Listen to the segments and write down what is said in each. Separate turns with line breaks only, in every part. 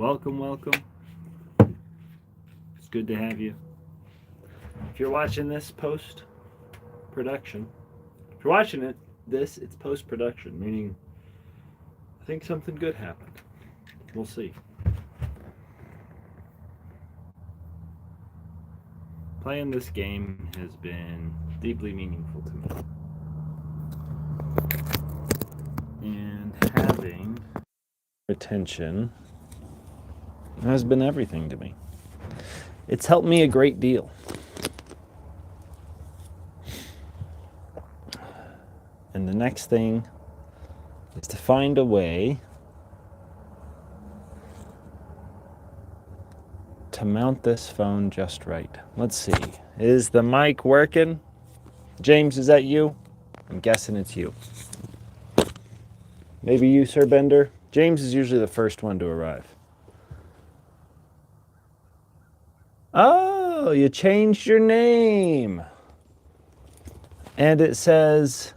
Welcome, welcome. It's good to have you. If you're watching this post production, if you're watching it's post production, meaning I think something good happened. We'll see. Playing this game has been deeply meaningful to me. And having attention has been everything to me. It's helped me a great deal. And the next thing is to find a way to mount this phone just right. Let's see. Is the mic working? James, is that you? I'm guessing it's you. Maybe you, Sir Bender? James is usually the first one to arrive. Oh, you changed your name. And it says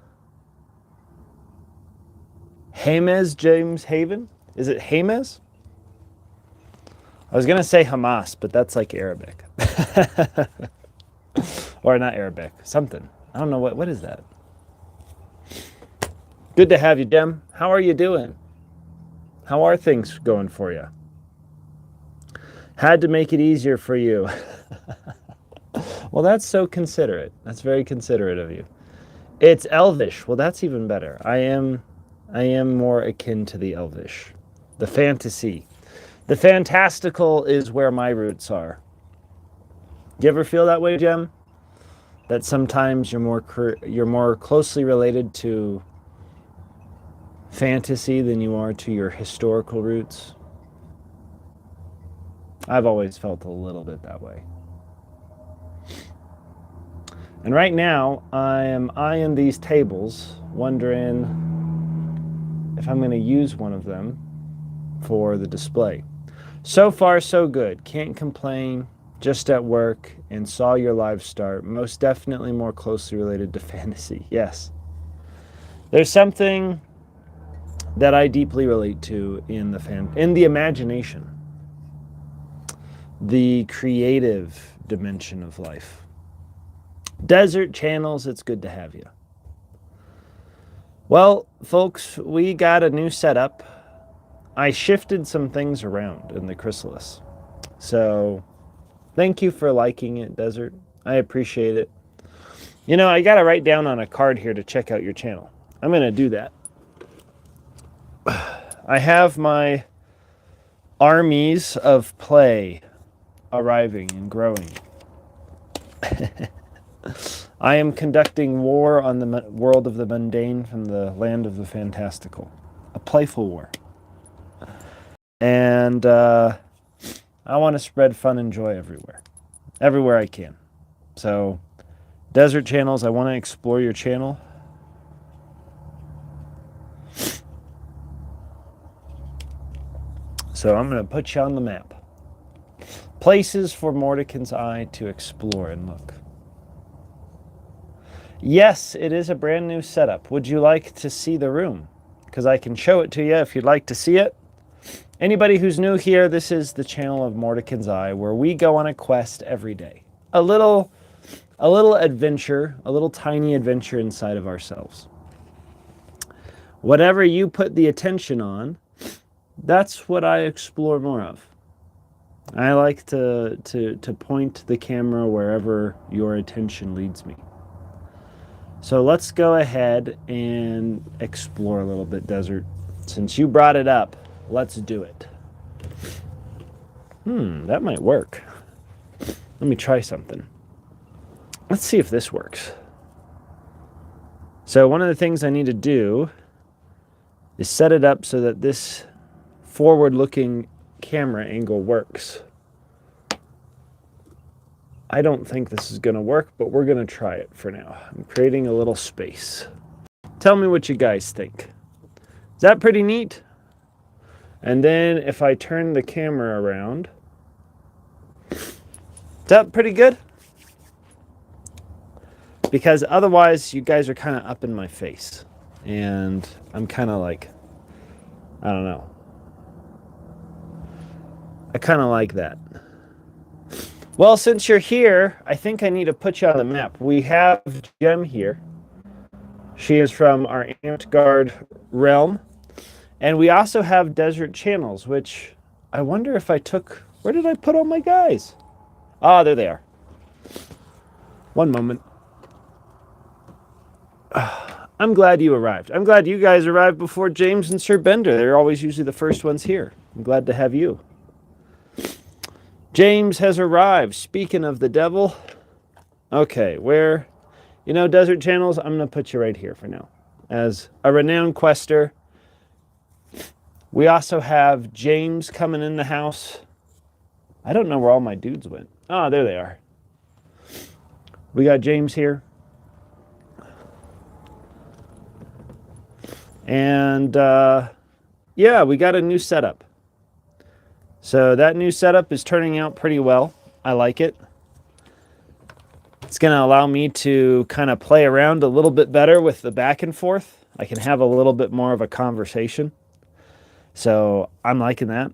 James James Haven? Is it James? I was going to say Hamas, but that's like Arabic. Or not Arabic, something. I don't know, what is that? Good to have you, Dem. How are you doing? How are things going for you? Had to make it easier for you. Well, that's so considerate. That's very considerate of you. It's Elvish. Well, that's even better. I am more akin to the Elvish. The fantasy. The fantastical is where my roots are. Do you ever feel that way, Jem? That sometimes you're more closely related to fantasy than you are to your historical roots? I've always felt a little bit that way. And right now, I am eyeing these tables, wondering if I'm going to use one of them for the display. So far, so good. Can't complain. Just at work and saw your live start. Most definitely more closely related to fantasy. Yes. There's something that I deeply relate to in the imagination. The creative dimension of life. Desert Channels, it's good to have you. Well, folks, we got a new setup. I shifted some things around in the chrysalis. So, thank you for liking it, Desert. I appreciate it. You know, I got to write down on a card here to check out your channel. I'm going to do that. I have my armies of play arriving and growing. I am conducting war on the world of the mundane from the land of the fantastical. A playful war. And I want to spread fun and joy everywhere I can. So, Desert Channels, I want to explore your channel. So I'm going to put you on the map. Places for Mordecai's eye to explore and look. Yes, it is a brand new setup. Would you like to see the room? Because I can show it to you if you'd like to see it. Anybody who's new here, this is the channel of Mordecai's Eye, where we go on a quest every day. A little adventure, a little tiny adventure inside of ourselves. Whatever you put the attention on, that's what I explore more of. I like to point the camera wherever your attention leads me. So let's go ahead and explore a little bit, Desert. Since you brought it up, let's do it. That might work. Let me try something. Let's see if this works. So one of the things I need to do is set it up so that this forward-looking camera angle works. I don't think this is going to work, but we're going to try it for now. I'm creating a little space. Tell me what you guys think. Is that pretty neat? And then if I turn the camera around, is that pretty good? Because otherwise you guys are kind of up in my face. And I'm kind of like, I don't know. I kind of like that. Well, since you're here, I think I need to put you on the map. We have Jem here. She is from our Ant Guard realm. And we also have Desert Channels, which I wonder if I took... Where did I put all my guys? Ah, there they are. One moment. I'm glad you arrived. I'm glad you guys arrived before James and Sir Bender. They're always usually the first ones here. I'm glad to have you. James has arrived. Speaking of the devil. Okay, where... You know, Desert Channels, I'm going to put you right here for now. As a renowned quester. We also have James coming in the house. I don't know where all my dudes went. Oh, there they are. We got James here. And, yeah, we got a new setup. So that new setup is turning out pretty well. I like it. It's going to allow me to kind of play around a little bit better with the back and forth. I can have a little bit more of a conversation. So I'm liking that.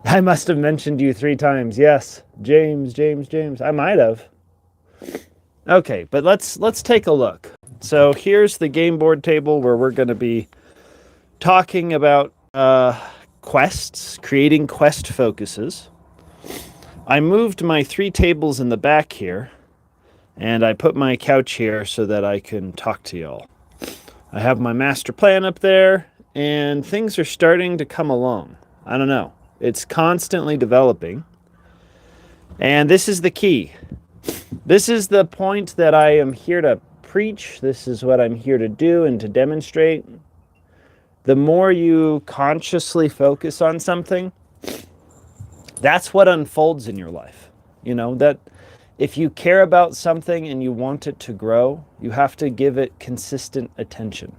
I must have mentioned you 3 times. Yes, James, James, James. I might have. Okay, but let's take a look. So here's the game board table where we're going to be talking about quests, creating quest focuses. I moved my 3 tables in the back here, and I put my couch here so that I can talk to y'all. I have my master plan up there, and things are starting to come along. I don't know. It's constantly developing. And this is the key. This is the point that I am here to preach. This is what I'm here to do and to demonstrate. The more you consciously focus on something, that's what unfolds in your life. You know, that if you care about something and you want it to grow, you have to give it consistent attention.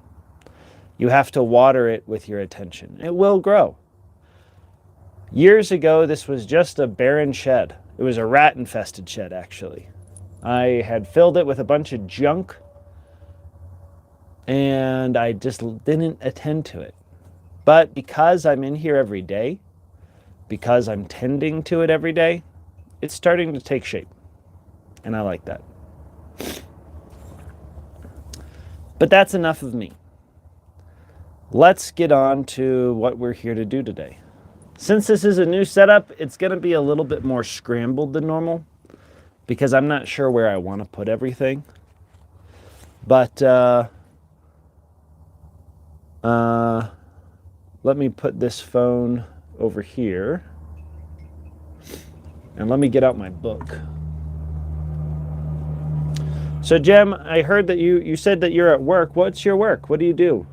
You have to water it with your attention. It will grow. Years ago, this was just a barren shed. It was a rat-infested shed, actually. I had filled it with a bunch of junk, and I just didn't attend to it. But because I'm in here every day, because I'm tending to it every day, it's starting to take shape. And I like that. But that's enough of me. Let's get on to what we're here to do today. Since this is a new setup, it's going to be a little bit more scrambled than normal because I'm not sure where I want to put everything. But let me put this phone over here. And let me get out my book. So, Jem, I heard that you said that you're at work. What's your work? What do you do?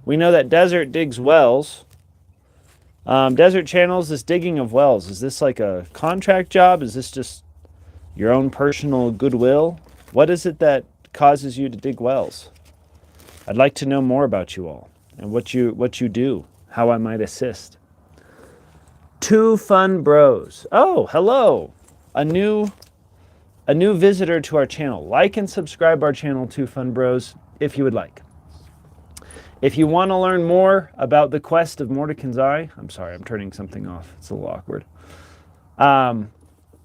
We know that Desert digs wells. Desert Channels is digging of wells. Is this like a contract job? Is this just your own personal goodwill? What is it that causes you to dig wells? I'd like to know more about you all and what you do, how I might assist. 2 Fun Bros. Oh, hello. A new visitor to our channel. Like and subscribe our channel, 2 Fun Bros, if you would like. If you want to learn more about the quest of Mordecai's Eye, I'm sorry, I'm turning something off. It's a little awkward.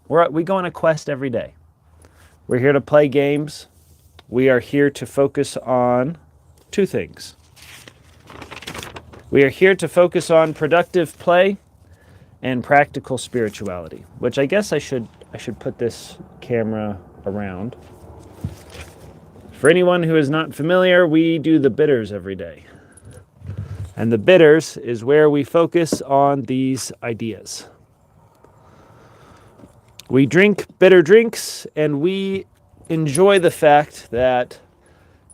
We go on a quest every day. We're here to play games. We are here to focus on 2 things. We are here to focus on productive play and practical spirituality, which I guess I should put this camera around. For anyone who is not familiar, we do the bitters every day. And the bitters is where we focus on these ideas. We drink bitter drinks, and we enjoy the fact that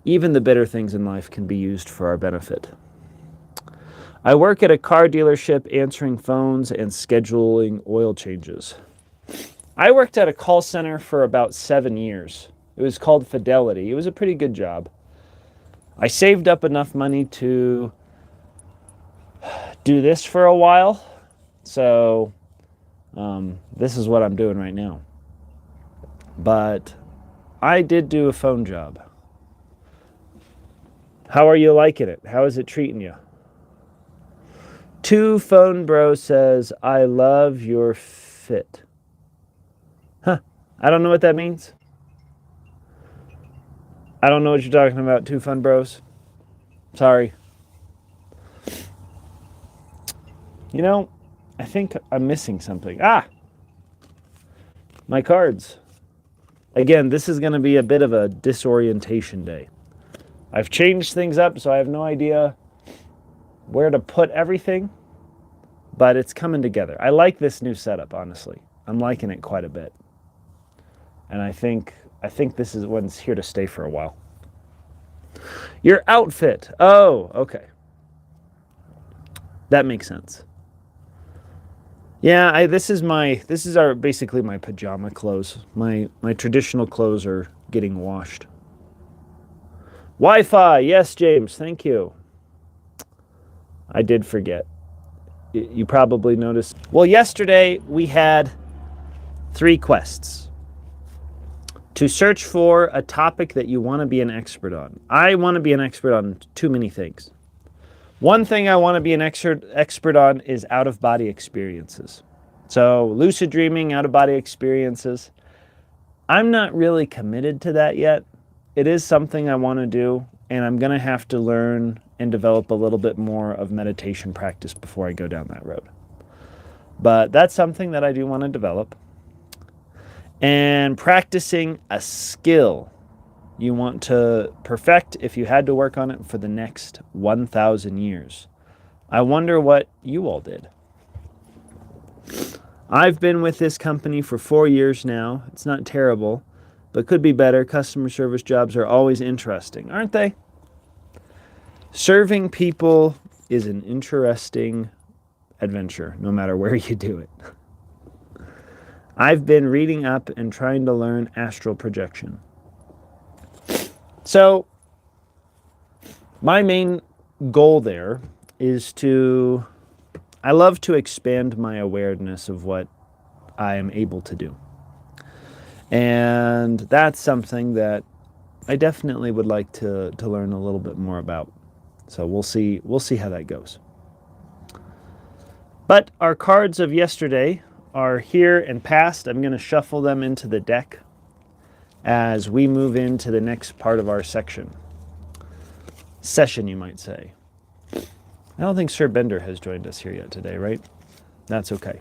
even the bitter things in life can be used for our benefit. I work at a car dealership answering phones and scheduling oil changes. I worked at a call center for about 7 years. It was called Fidelity. It was a pretty good job. I saved up enough money to do this for a while. So this is what I'm doing right now. But I did do a phone job. How are you liking it? How is it treating you? Two Phone Bro says, I love your fit. Huh. I don't know what that means. I don't know what you're talking about, Two Fun Bros. Sorry. You know, I think I'm missing something. My cards. Again, this is going to be a bit of a disorientation day. I've changed things up, so I have no idea where to put everything, but it's coming together. I like this new setup, honestly. I'm liking it quite a bit. And I think this is one's here to stay for a while. Your outfit. Oh, okay. That makes sense. Yeah, this is basically my pajama clothes. My traditional clothes are getting washed. Wi-Fi, yes, James, thank you. I did forget. You probably noticed. Well, yesterday we had 3 quests. To search for a topic that you want to be an expert on. I want to be an expert on too many things. One thing I want to be an expert on is out-of-body experiences. So lucid dreaming, out-of-body experiences. I'm not really committed to that yet. It is something I want to do, and I'm going to have to learn and develop a little bit more of meditation practice before I go down that road. But that's something that I do want to develop. And practicing a skill you want to perfect if you had to work on it for the next 1,000 years. I wonder what you all did. I've been with this company for 4 years now. It's not terrible, but could be better. Customer service jobs are always interesting, aren't they? Serving people is an interesting adventure, no matter where you do it. I've been reading up and trying to learn astral projection. So, my main goal there is I love to expand my awareness of what I am able to do. And that's something that I definitely would like to learn a little bit more about. So we'll see how that goes. But our cards of yesterday are here and past. I'm going to shuffle them into the deck as we move into the next part of our session, you might say. I don't think Sir Bender has joined us here yet today, right? That's okay.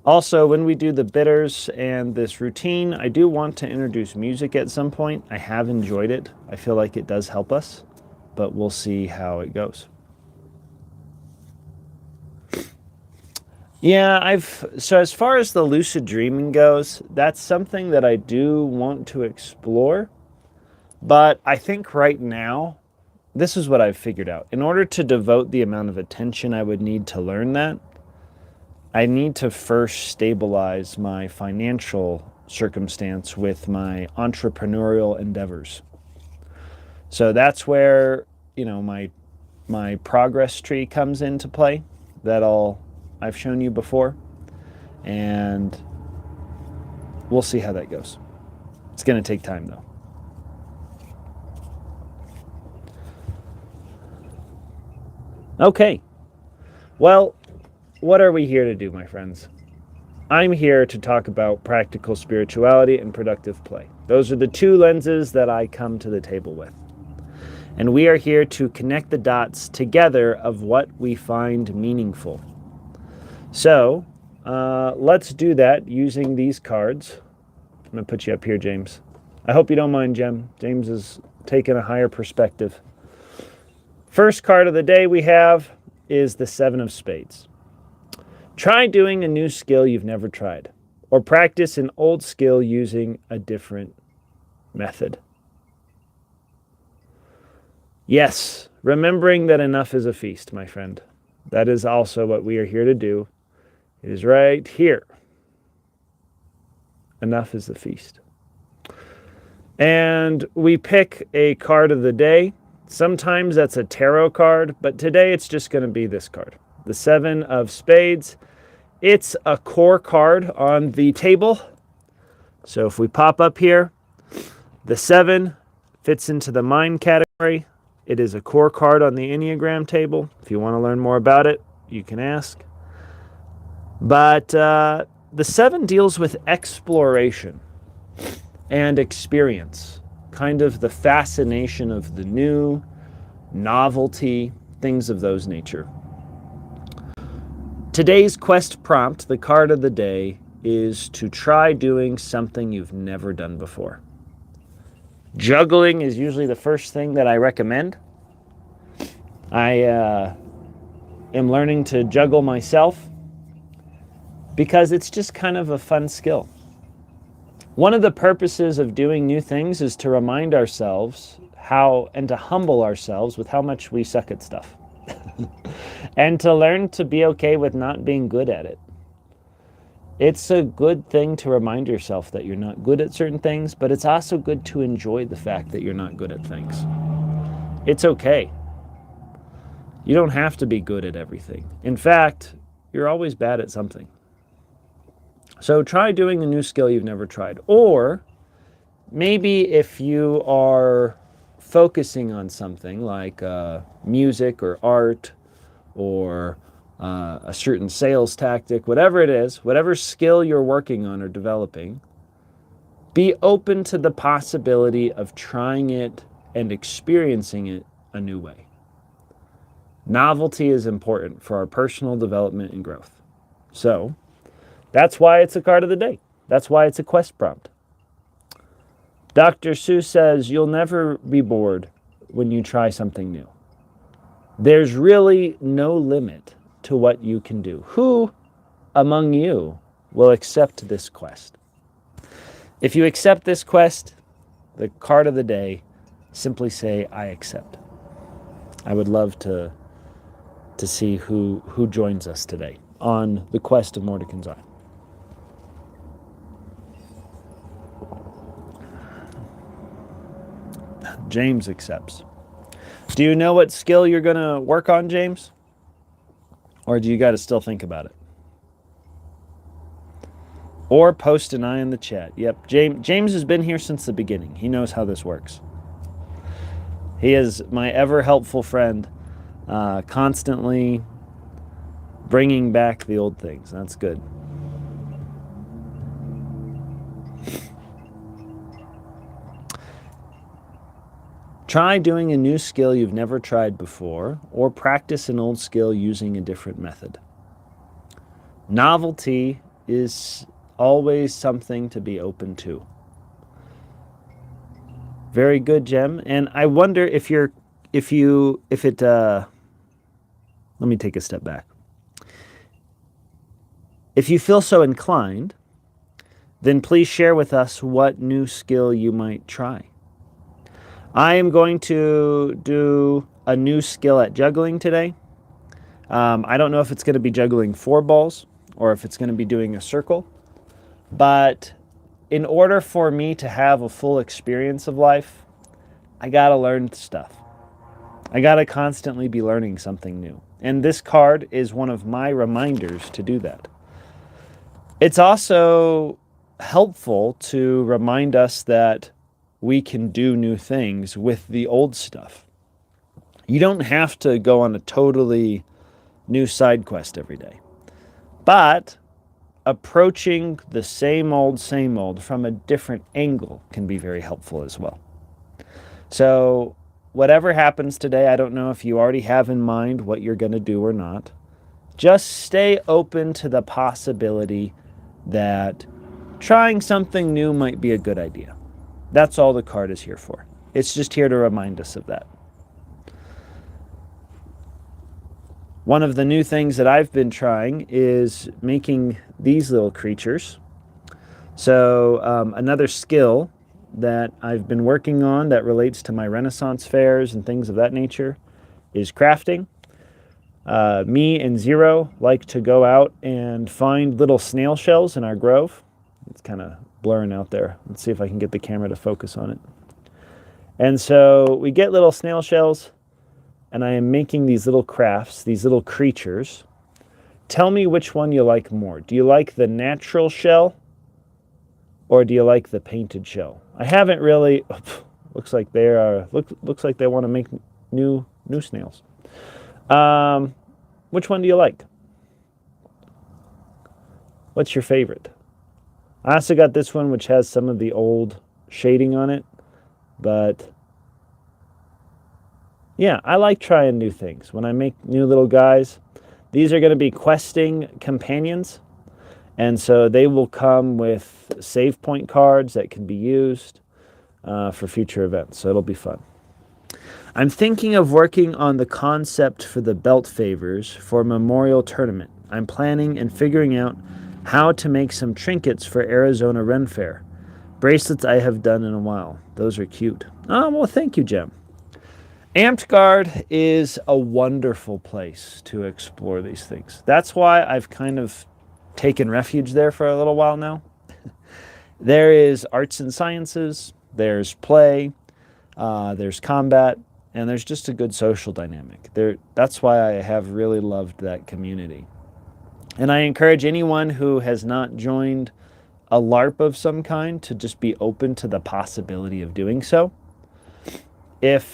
Also, when we do the bitters and this routine, I do want to introduce music at some point. I have enjoyed it. I feel like it does help us, but we'll see how it goes. Yeah, so as far as the lucid dreaming goes, that's something that I do want to explore. But I think right now, this is what I've figured out. In order to devote the amount of attention I would need to learn that, I need to first stabilize my financial circumstance with my entrepreneurial endeavors. So that's where, my progress tree comes into play. I've shown you before, and we'll see how that goes. It's going to take time, though. Okay. Well, what are we here to do, my friends? I'm here to talk about practical spirituality and productive play. Those are the 2 lenses that I come to the table with. And we are here to connect the dots together of what we find meaningful. So, let's do that using these cards. I'm going to put you up here, James. I hope you don't mind, Jem. James is taking a higher perspective. First card of the day we have is the 7 of Spades. Try doing a new skill you've never tried, or practice an old skill using a different method. Yes, remembering that enough is a feast, my friend. That is also what we are here to do. It is right here. Enough is the feast. And we pick a card of the day. Sometimes that's a tarot card, but today it's just going to be this card. The 7 of Spades. It's a core card on the table. So if we pop up here, the 7 fits into the mind category. It is a core card on the Enneagram table. If you want to learn more about it, you can ask. But the 7 deals with exploration and experience, kind of the fascination of the new, novelty, things of those nature. Today's quest prompt, the card of the day, is to try doing something you've never done before. Juggling is usually the first thing that I recommend. I am learning to juggle myself because it's just kind of a fun skill. One of the purposes of doing new things is to remind ourselves how, and to humble ourselves with how much we suck at stuff. And to learn to be okay with not being good at it. It's a good thing to remind yourself that you're not good at certain things, but it's also good to enjoy the fact that you're not good at things. It's okay. You don't have to be good at everything. In fact, you're always bad at something. So try doing a new skill you've never tried. Or maybe if you are focusing on something like music or art or a certain sales tactic, whatever it is, whatever skill you're working on or developing, be open to the possibility of trying it and experiencing it a new way. Novelty is important for our personal development and growth. So that's why it's a card of the day. That's why it's a quest prompt. Dr. Seuss says you'll never be bored when you try something new. There's really no limit to what you can do. Who among you will accept this quest? If you accept this quest, the card of the day, simply say, I accept. I would love to see who joins us today on the quest of Mordecai's Eye. James accepts. Do you know what skill you're going to work on, James? Or do you got to still think about it? Or post an I in the chat. Yep, James has been here since the beginning. He knows how this works. He is my ever helpful friend, constantly bringing back the old things. That's good. Try doing a new skill you've never tried before, or practice an old skill using a different method. Novelty is always something to be open to. Very good, Jem. And I wonder let me take a step back. If you feel so inclined, then please share with us what new skill you might try. I am going to do a new skill at juggling today. I don't know if it's going to be juggling 4 balls or if it's going to be doing a circle. But in order for me to have a full experience of life, I got to learn stuff. I got to constantly be learning something new. And this card is one of my reminders to do that. It's also helpful to remind us that we can do new things with the old stuff. You don't have to go on a totally new side quest every day. But approaching the same old from a different angle can be very helpful as well. So whatever happens today, I don't know if you already have in mind what you're going to do or not. Just stay open to the possibility that trying something new might be a good idea. That's all the card is here for. It's just here to remind us of that. One of the new things that I've been trying is making these little creatures. So another skill that I've been working on that relates to my Renaissance fairs and things of that nature is crafting. Me and Zero like to go out and find little snail shells in our grove. It's kind of blurring out there. Let's see if I can get the camera to focus on it. And so we get little snail shells, and I am making these little crafts, these little creatures. Tell me which one you like more. Do you like the natural shell, or do you like the painted shell? I haven't really. Looks like they want to make new snails. Which one do you like? What's your favorite? I also got this one, which has some of the old shading on it, but yeah, I like trying new things. When I make new little guys, these are going to be questing companions, and so they will come with save point cards that can be used for future events, so it'll be fun. I'm thinking of working on the concept for the belt favors for a memorial tournament. I'm planning and figuring out how to make some trinkets for Arizona Ren Fair. Bracelets I have done in a while. Those are cute. Oh, well, thank you, Jem. Amped Guard is a wonderful place to explore these things. That's why I've kind of taken refuge there for a little while now. There is arts and sciences, there's play, there's combat, and there's just a good social dynamic. That's why I have really loved that community. And I encourage anyone who has not joined a LARP of some kind to just be open to the possibility of doing so. If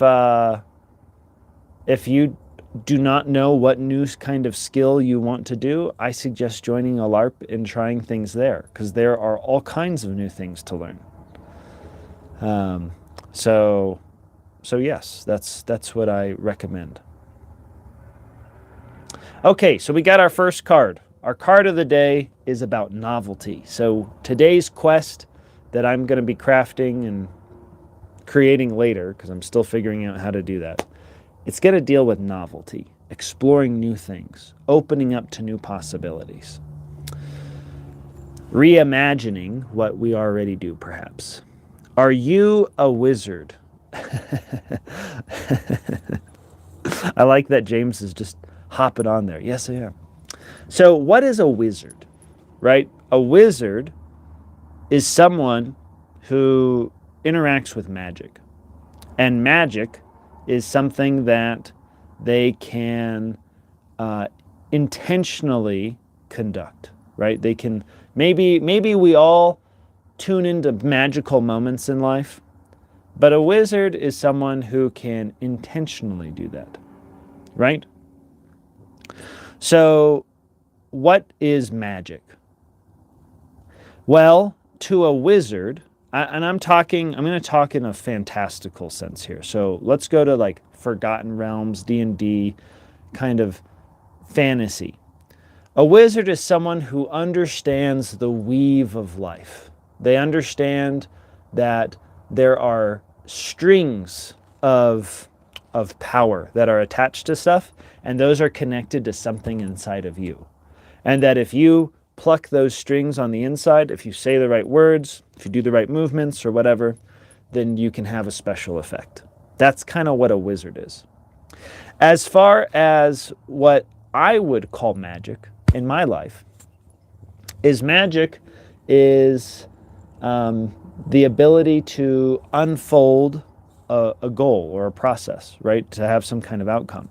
you do not know what new kind of skill you want to do, I suggest joining a LARP and trying things there, because there are all kinds of new things to learn. So yes, that's what I recommend. Okay, so we got our first card. Our card of the day is about novelty. So today's quest that I'm going to be crafting and creating later, because I'm still figuring out how to do that, it's going to deal with novelty, exploring new things, opening up to new possibilities, reimagining what we already do, perhaps. Are you a wizard? I like that James is just hopping on there. Yes, I am. So what is a wizard, right? A wizard is someone who interacts with magic. And magic is something that they can intentionally conduct, right? They can, maybe we all tune into magical moments in life, but a wizard is someone who can intentionally do that, right? So what is magic? Well, to a wizard, and I'm going to talk in a fantastical sense here. So let's go to like Forgotten Realms, D&D, kind of fantasy. A wizard is someone who understands the weave of life. They understand that there are strings of power that are attached to stuff, and those are connected to something inside of you. And that if you pluck those strings on the inside, if you say the right words, if you do the right movements or whatever, then you can have a special effect. That's kind of what a wizard is. As far as what I would call magic in my life, magic is the ability to unfold a goal or a process, right? To have some kind of outcome.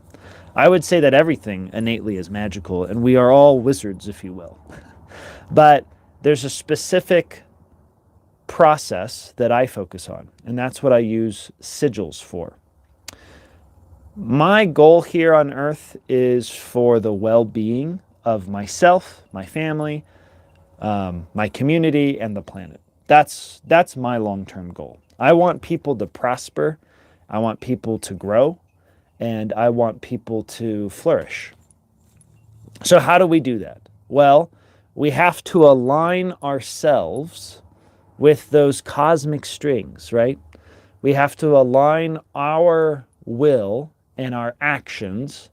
I would say that everything innately is magical, and we are all wizards, if you will. But there's a specific process that I focus on, and that's what I use sigils for. My goal here on Earth is for the well-being of myself, my family, my community, and the planet. That's my long-term goal. I want people to prosper, I want people to grow, and I want people to flourish. So how do we do that? Well, we have to align ourselves with those cosmic strings, right? We have to align our will and our actions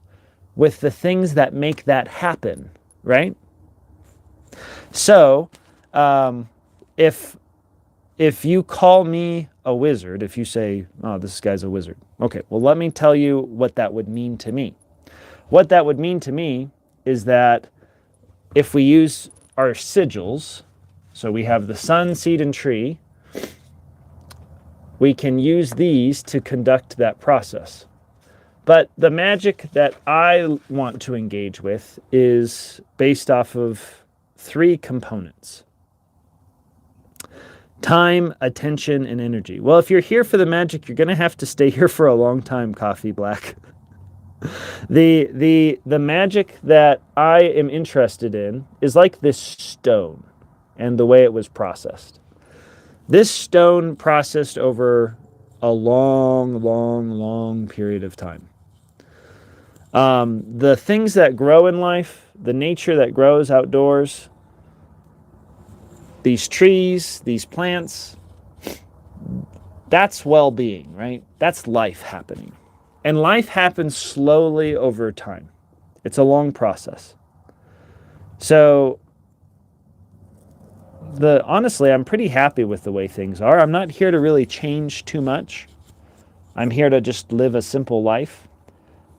with the things that make that happen, right? So, if you call me a wizard, if you say, oh, this guy's a wizard. Okay, well, let me tell you what that would mean to me. What that would mean to me is that if we use our sigils, so we have the sun, seed, and tree, we can use these to conduct that process. But the magic that I want to engage with is based off of 3 components. Time, attention, and energy. Well, if you're here for the magic, you're going to have to stay here for a long time, Coffee Black. The magic that I am interested in is like this stone and the way it was processed. This stone processed over a long period of time. The things that grow in life, the nature that grows outdoors, these trees, these plants, that's well-being, right? That's life happening. And life happens slowly over time. It's a long process. So, honestly, I'm pretty happy with the way things are. I'm not here to really change too much. I'm here to just live a simple life.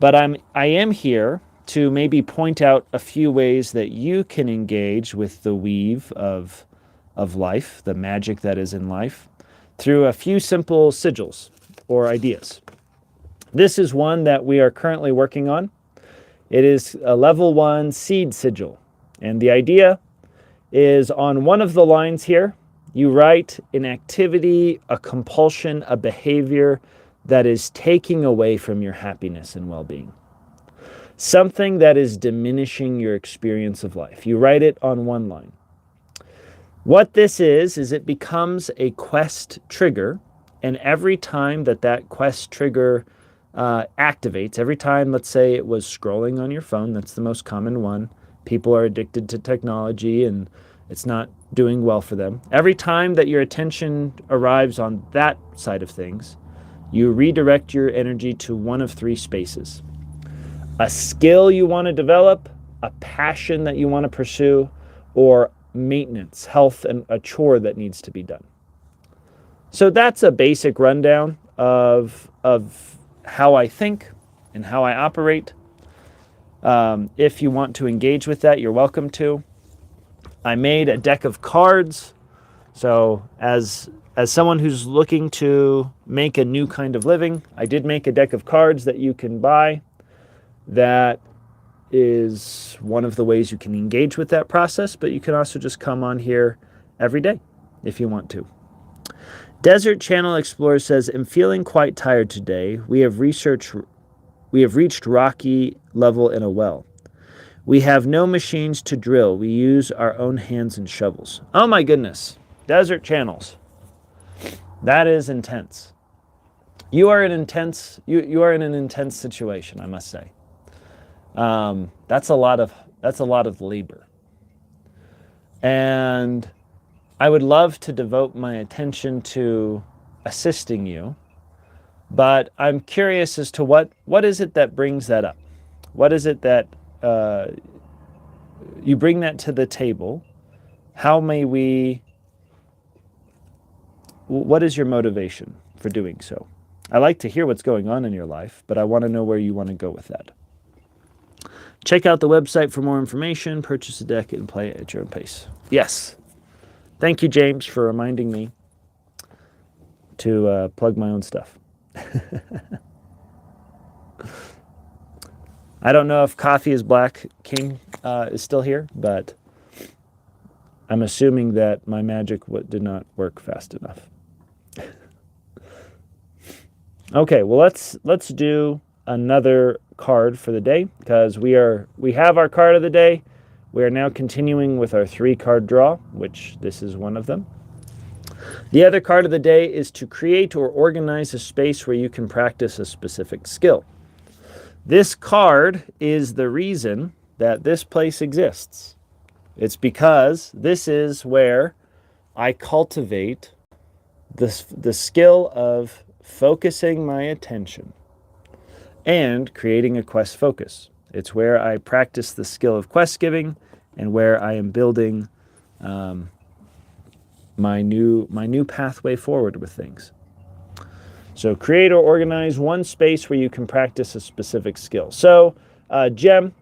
But I am here to maybe point out a few ways that you can engage with the weave of life, the magic that is in life, through a few simple sigils or ideas. This is one that we are currently working on. It is a level 1 seed sigil. And the idea is on one of the lines here, you write an activity, a compulsion, a behavior that is taking away from your happiness and well-being. Something that is diminishing your experience of life. You write it on one line. What this is it becomes a quest trigger, and every time that quest trigger activates, every time, let's say it was scrolling on your phone, that's the most common one. People are addicted to technology and it's not doing well for them. Every time that your attention arrives on that side of things, you redirect your energy to one of 3 spaces. A skill you want to develop, a passion that you want to pursue, or maintenance, health, and a chore that needs to be done. So that's a basic rundown of how I think and how I operate. If you want to engage with that, you're welcome to. I made a deck of cards. So as someone who's looking to make a new kind of living, I did make a deck of cards that you can buy. That is one of the ways you can engage with that process, but you can also just come on here every day if you want to. Desert Channel Explorer says, I'm feeling quite tired today. We have reached rocky level in a well. We have no machines to drill. We use our own hands and shovels. Oh my goodness. Desert Channels. That is intense. You are in an intense situation, I must say. That's a lot of labor. And I would love to devote my attention to assisting you, but I'm curious as to what is it that brings that up? What is it that you bring that to the table? What is your motivation for doing so? I like to hear what's going on in your life, but I want to know where you want to go with that. Check out the website for more information, purchase a deck, and play it at your own pace. Yes. Thank you, James, for reminding me to plug my own stuff. I don't know if Coffee is Black King is still here, but I'm assuming that my magic did not work fast enough. Okay, well let's do another card for the day, because we have our card of the day. We are now continuing with our 3-card draw, which this is one of them. The other card of the day is to create or organize a space where you can practice a specific skill. This card is the reason that this place exists. It's because this is where I cultivate the skill of focusing my attention and creating a quest focus. It's where I practice the skill of quest giving and where I am building my new pathway forward with things. So create or organize one space where you can practice a specific skill. So Jem,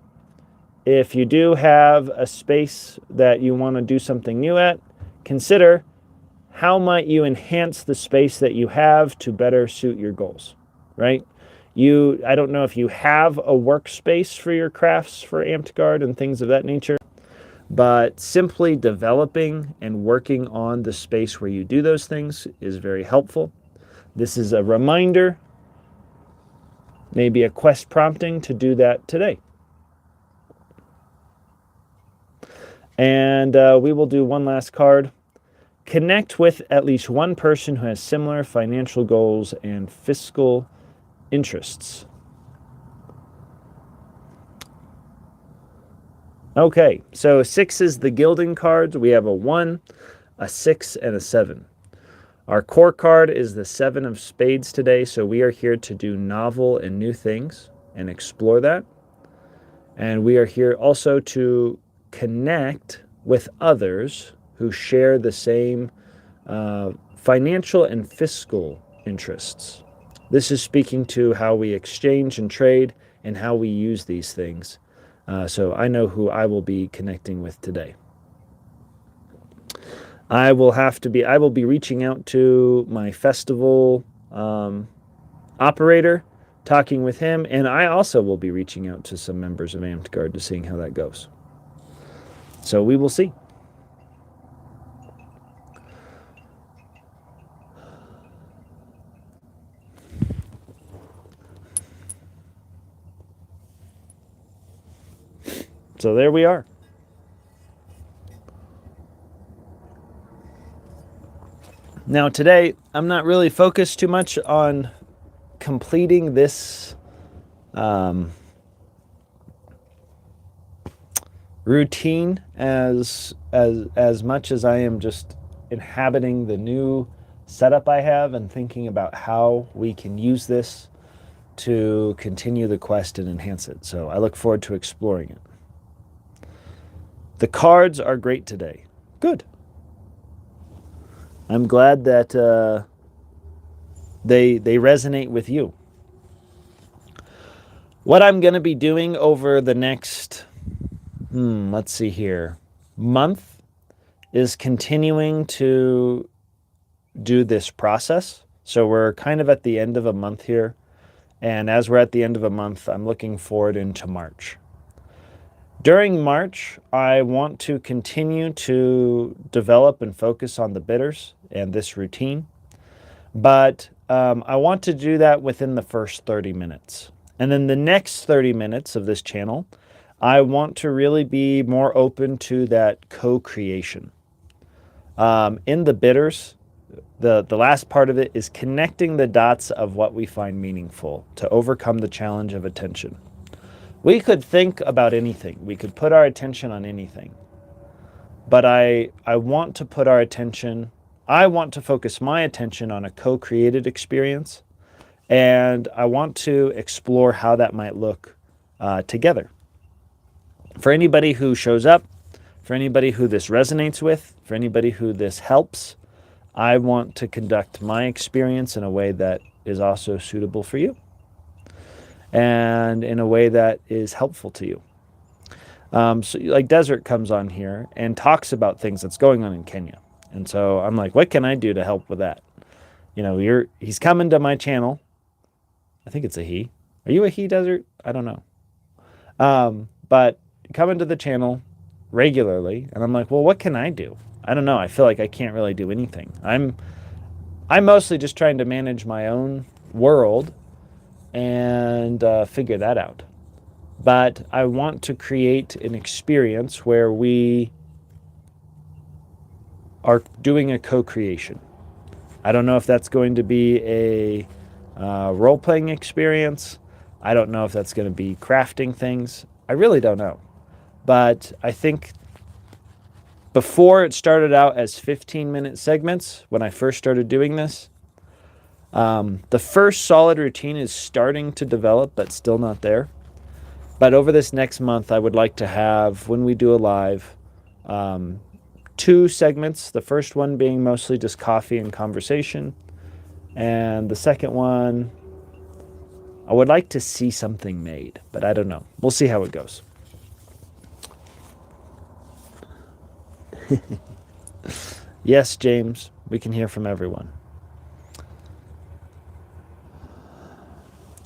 if you do have a space that you want to do something new at, consider how might you enhance the space that you have to better suit your goals, right? I don't know if you have a workspace for your crafts for Amped Guard and things of that nature, But simply developing and working on the space where you do those things is very helpful. This is a reminder, maybe a quest prompting to do that today. And we will do one last card. Connect with at least one person who has similar financial goals and fiscal interests. Okay, so 6 is the gilding cards. We have a 1, a 6, and a 7. Our core card is the 7 of spades today, so we are here to do novel and new things and explore that. And we are here also to connect with others who share the same financial and fiscal interests. This is speaking to how we exchange and trade and how we use these things. So I know who I will be connecting with today. I will be reaching out to my festival operator, talking with him, and I also will be reaching out to some members of Amped Guard to seeing how that goes. So we will see. So there we are. Now today, I'm not really focused too much on completing this routine as much as I am just inhabiting the new setup I have and thinking about how we can use this to continue the quest and enhance it. So I look forward to exploring it. The cards are great today. Good. I'm glad that they resonate with you. What I'm going to be doing over the next, let's see here, month is continuing to do this process. So we're kind of at the end of a month here. And as we're at the end of a month, I'm looking forward into March. During March, I want to continue to develop and focus on the bitters and this routine, but I want to do that within the first 30 minutes. And then the next 30 minutes of this channel, I want to really be more open to that co-creation. In the bitters, the last part of it is connecting the dots of what we find meaningful to overcome the challenge of attention. We could think about anything. We could put our attention on anything. But I want to put our attention, I want to focus my attention on a co-created experience, and I want to explore how that might look together. For anybody who shows up, for anybody who this resonates with, for anybody who this helps, I want to conduct my experience in a way that is also suitable for you, and in a way that is helpful to you. So like Desert comes on here and talks about things that's going on in Kenya. And so I'm like, what can I do to help with that? You know, he's coming to my channel. I think it's a he. Are you a he, Desert? I don't know. But coming to the channel regularly, and I'm like, well, what can I do? I don't know. I feel like I can't really do anything. I'm mostly just trying to manage my own world and figure that out. But I want to create an experience where we are doing a co-creation. I don't know if that's going to be a role-playing experience. I don't know if that's going to be crafting things. I really don't know. But I think before it started out as 15-minute segments, when I first started doing this, the first solid routine is starting to develop, but still not there. But over this next month, I would like to have, when we do a live, 2 segments. The first one being mostly just coffee and conversation. And the second one, I would like to see something made, but I don't know. We'll see how it goes. Yes, James, we can hear from everyone.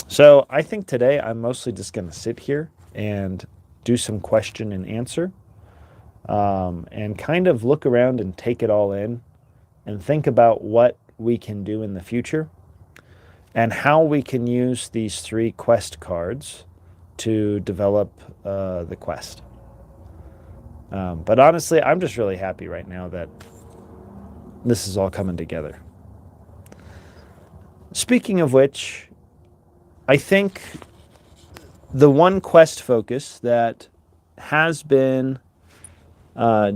So I think today I'm mostly just going to sit here and do some question and answer. and kind of look around and take it all in and think about what we can do in the future and how we can use these 3 quest cards to develop the quest. But honestly, I'm just really happy right now that this is all coming together. Speaking of which, I think the one quest focus that has been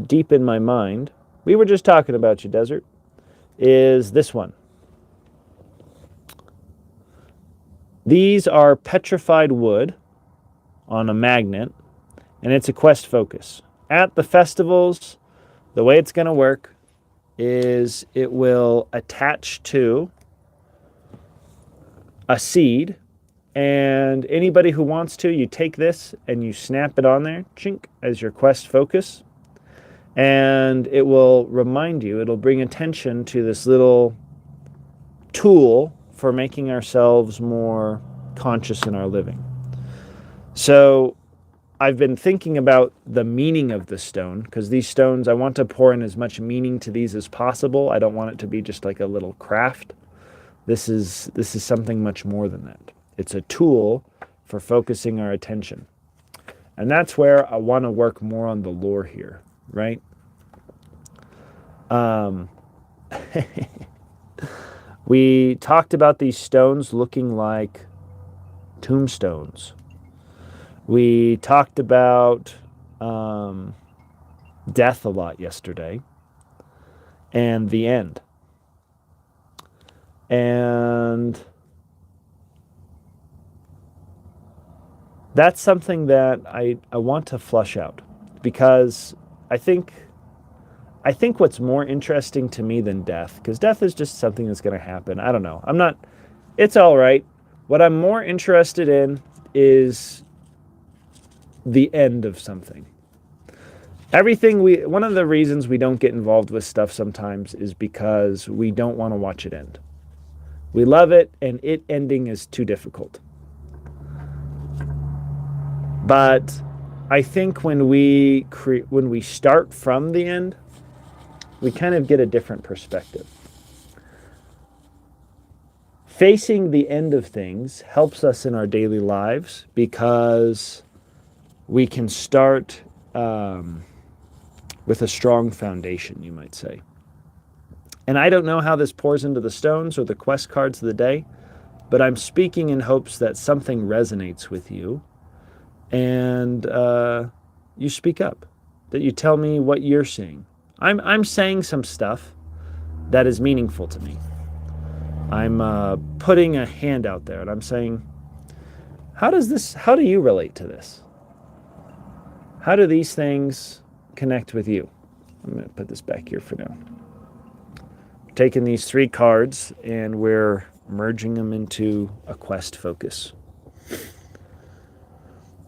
deep in my mind, we were just talking about you, Desert, is this one. These are petrified wood on a magnet, and it's a quest focus. At the festivals, the way it's going to work is it will attach to a seed, and anybody who wants to, you take this and you snap it on there, chink, as your quest focus, and it will remind you, it'll bring attention to this little tool for making ourselves more conscious in our living. So I've been thinking about the meaning of the stone, because these stones, I want to pour in as much meaning to these as possible. I don't want it to be just like a little craft. This is something much more than that. It's a tool for focusing our attention. And that's where I want to work more on the lore here, right? We talked about these stones looking like tombstones. We talked about death a lot yesterday and the end. And that's something that I want to flush out, because I think what's more interesting to me than death, because death is just something that's going to happen. I don't know. It's all right. What I'm more interested in is the end of something. One of the reasons we don't get involved with stuff sometimes is because we don't want to watch it end. We love it, and it ending is too difficult. But I think when we start from the end, we kind of get a different perspective. Facing the end of things helps us in our daily lives, because we can start with a strong foundation, you might say. And I don't know how this pours into the stones or the quest cards of the day, but I'm speaking in hopes that something resonates with you, and you speak up, that you tell me what you're seeing. I'm saying some stuff that is meaningful to me. I'm putting a hand out there, and I'm saying, how do you relate to this? How do these things connect with you? I'm going to put this back here for now. We're taking these 3 cards and we're merging them into a quest focus.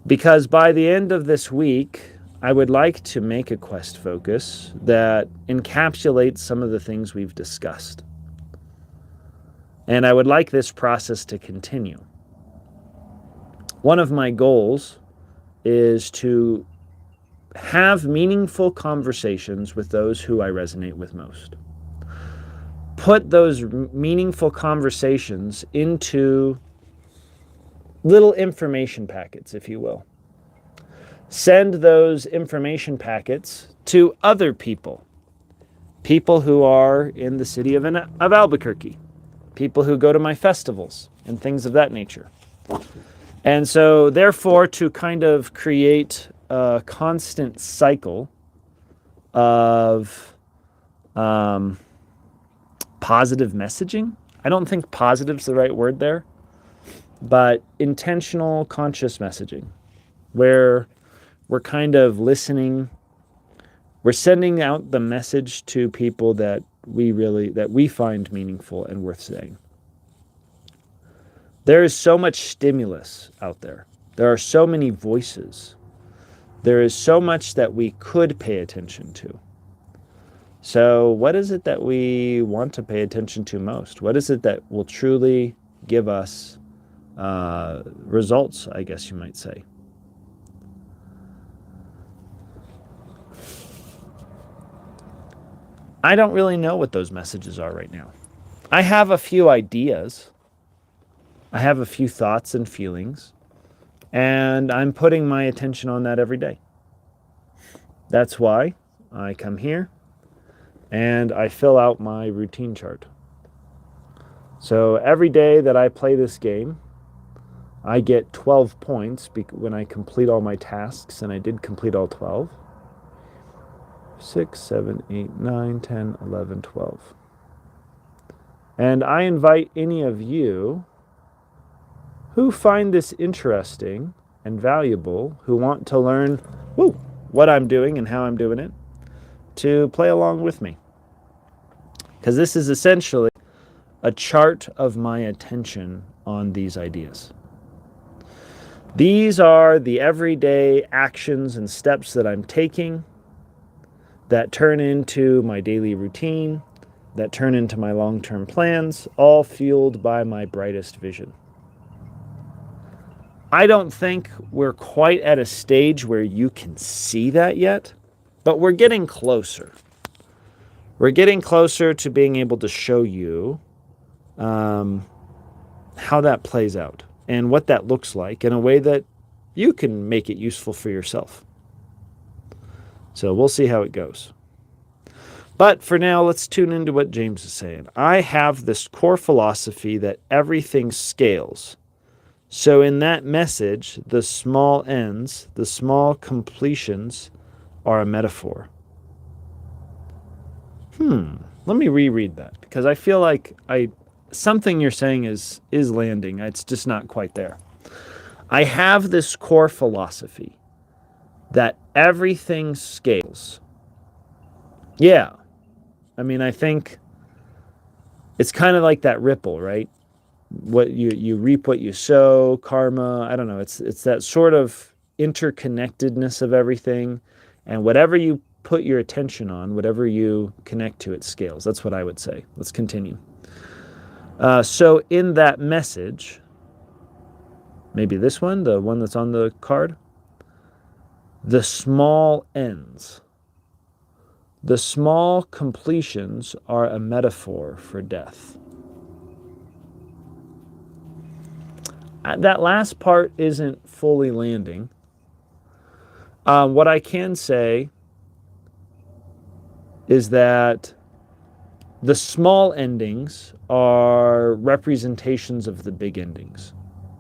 Because by the end of this week, I would like to make a quest focus that encapsulates some of the things we've discussed. And I would like this process to continue. One of my goals is to have meaningful conversations with those who I resonate with most. Put those meaningful conversations into little information packets, if you will. Send those information packets to other people who are in the city of Albuquerque, people who go to my festivals and things of that nature. And so, therefore, to kind of create a constant cycle of positive messaging. I don't think positive's the right word there, but intentional, conscious messaging, where we're kind of listening. We're sending out the message to people that we find meaningful and worth saying. There is so much stimulus out there. There are so many voices. There is so much that we could pay attention to. So what is it that we want to pay attention to most? What is it that will truly give us results, I guess you might say? I don't really know what those messages are right now. I have a few ideas. I have a few thoughts and feelings, and I'm putting my attention on that every day. That's why I come here and I fill out my routine chart. So every day that I play this game, I get 12 points when I complete all my tasks, and I did complete all 12. 6, 7, 8, 9, 10, 11, 12. And I invite any of you who find this interesting and valuable, who want to learn what I'm doing and how I'm doing it, to play along with me. Because this is essentially a chart of my attention on these ideas. These are the everyday actions and steps that I'm taking that turn into my daily routine, that turn into my long-term plans, all fueled by my brightest vision. I don't think we're quite at a stage where you can see that yet, but we're getting closer. We're getting closer to being able to show you how that plays out and what that looks like in a way that you can make it useful for yourself. So we'll see how it goes. But for now, let's tune into what James is saying. I have this core philosophy that everything scales. So in that message, the small ends, the small completions are a metaphor. Let me reread that, because I feel like something you're saying is landing. It's just not quite there. I have this core philosophy that everything scales. Yeah. I mean, I think it's kind of like that ripple, right? What you reap what you sow, karma. I don't know. It's that sort of interconnectedness of everything, and whatever you put your attention on, whatever you connect to, it scales. That's what I would say. Let's continue. So in that message, maybe this one, the one that's on the card, the small ends, the small completions are a metaphor for death. That last part isn't fully landing. What I can say is that the small endings are representations of the big endings,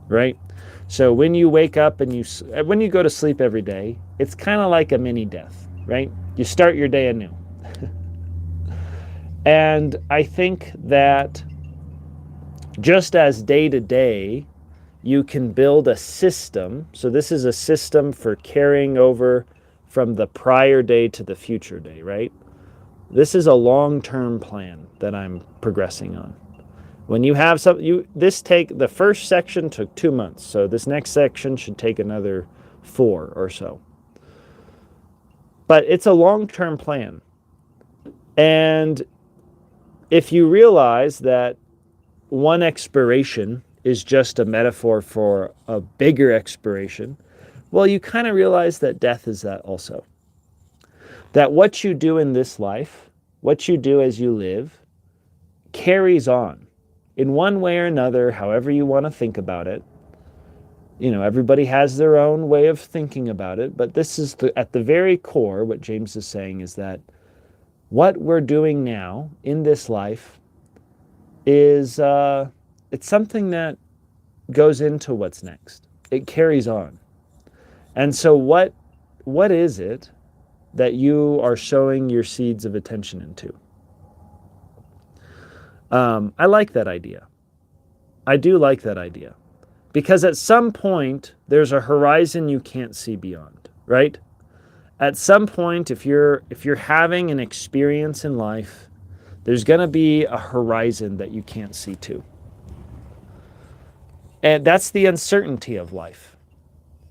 right? So when you wake up and when you go to sleep every day, it's kind of like a mini death, right? You start your day anew. And I think that just as day to day, you can build a system. So this is a system for carrying over from the prior day to the future day, right? This is a long-term plan that I'm progressing on. When you have the first section took 2 months, so this next section should take another 4 or so. But it's a long-term plan. And if you realize that one expiration is just a metaphor for a bigger expiration, well, you kind of realize that death is that also. That what you do in this life, what you do as you live, carries on in one way or another, however you want to think about it. You know, everybody has their own way of thinking about it, but this is at the very core, what James is saying is that what we're doing now in this life is it's something that goes into what's next. It carries on. And so what is it that you are sowing your seeds of attention into? I like that idea. I do like that idea. Because at some point, there's a horizon you can't see beyond, right? At some point, if you're having an experience in life, there's going to be a horizon that you can't see to. And that's the uncertainty of life,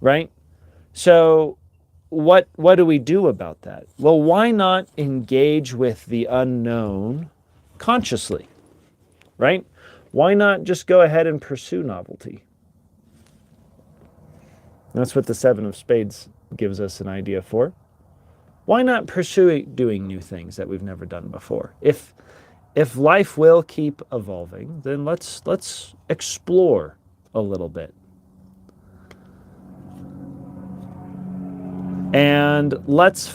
right? So what do we do about that? Well, why not engage with the unknown consciously, right? Why not just go ahead and pursue novelty? That's what the 7 of Spades gives us an idea for. why not pursue doing new things that we've never done before? If life will keep evolving, then let's explore a little bit. And let's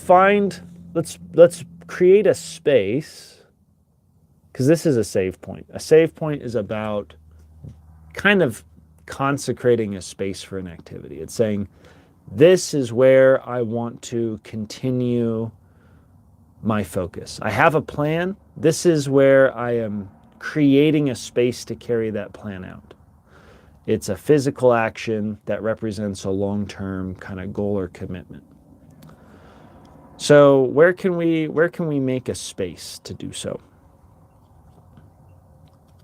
create a space, because this is a save point. A save point is about kind of consecrating a space for an activity. It's saying, this is where I want to continue my focus. I have a plan. This is where I am creating a space to carry that plan out. It's a physical action that represents a long-term kind of goal or commitment. So where can we make a space to do so?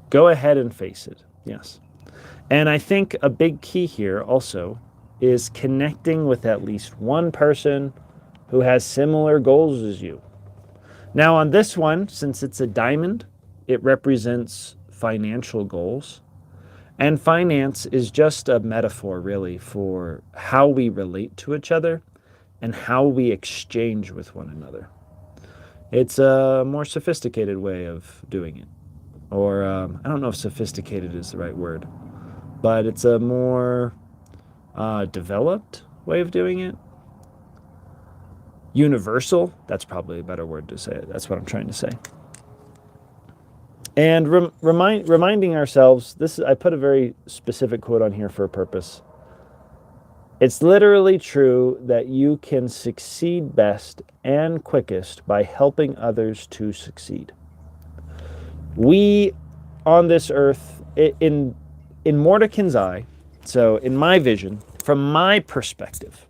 Go ahead and face it. Yes. And I think a big key here also is connecting with at least one person who has similar goals as you. Now on this one, since it's a diamond, it represents financial goals. And finance is just a metaphor, really, for how we relate to each other and how we exchange with one another. It's a more sophisticated way of doing it. Or I don't know if sophisticated is the right word, but it's a more developed way of doing it. Universal, that's probably a better word to say it. That's what I'm trying to say. And reminding ourselves, I put a very specific quote on here for a purpose. It's literally true that you can succeed best and quickest by helping others to succeed. We on this earth, in Mordecai's eye, so in my vision, from my perspective,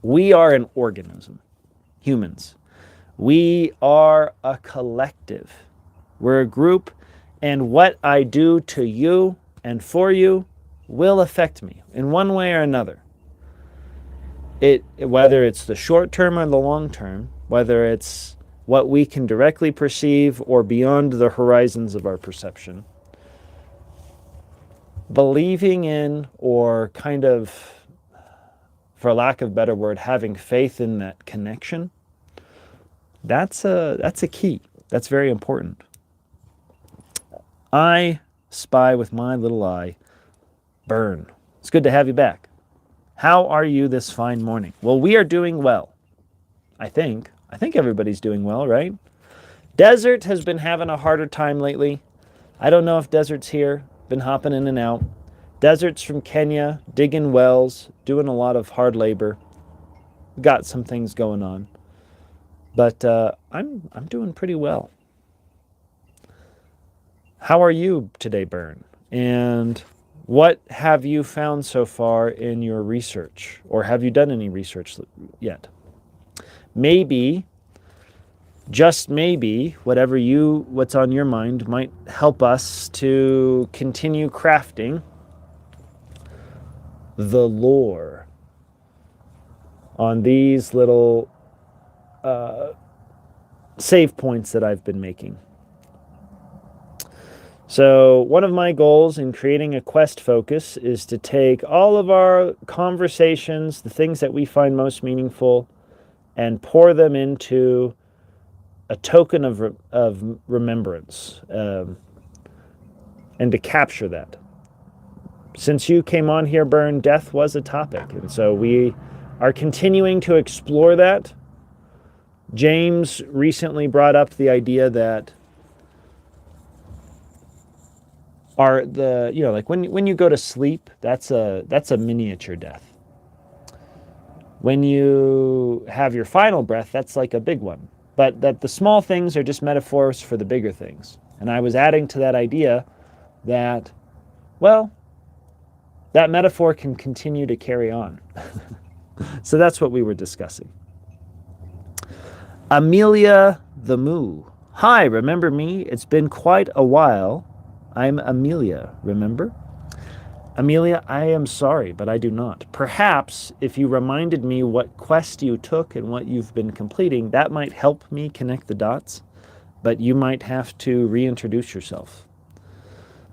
we are an organism, humans. We are a collective. We're a group, and what I do to you and for you will affect me in one way or another. Whether it's the short term or the long term, whether it's what we can directly perceive or beyond the horizons of our perception, believing in, or kind of, for lack of a better word, having faith in that connection, that's a key. That's very important. I spy with my little eye, Burn. It's good to have you back. How are you this fine morning? Well, we are doing well. I think everybody's doing well, right? Desert has been having a harder time lately. I don't know if Desert's here. Been hopping in and out. Desert's from Kenya, digging wells, doing a lot of hard labor. Got some things going on. But I'm doing pretty well. How are you today, Burn? And what have you found so far in your research? Or have you done any research yet? Maybe, just maybe, what's on your mind might help us to continue crafting the lore on these little save points that I've been making. So one of my goals in creating a quest focus is to take all of our conversations, the things that we find most meaningful, and pour them into a token of remembrance, and to capture that. Since you came on here, Burn, death was a topic, and so we are continuing to explore that. James recently brought up the idea that like when you go to sleep, that's a miniature death. When you have your final breath, that's like a big one. But that the small things are just metaphors for the bigger things. And I was adding to that idea that, well, that metaphor can continue to carry on. So that's what we were discussing. Amelia the Moo. Hi, remember me? It's been quite a while. I'm Amelia, remember? Amelia, I am sorry, but I do not. Perhaps if you reminded me what quest you took and what you've been completing, that might help me connect the dots, but you might have to reintroduce yourself.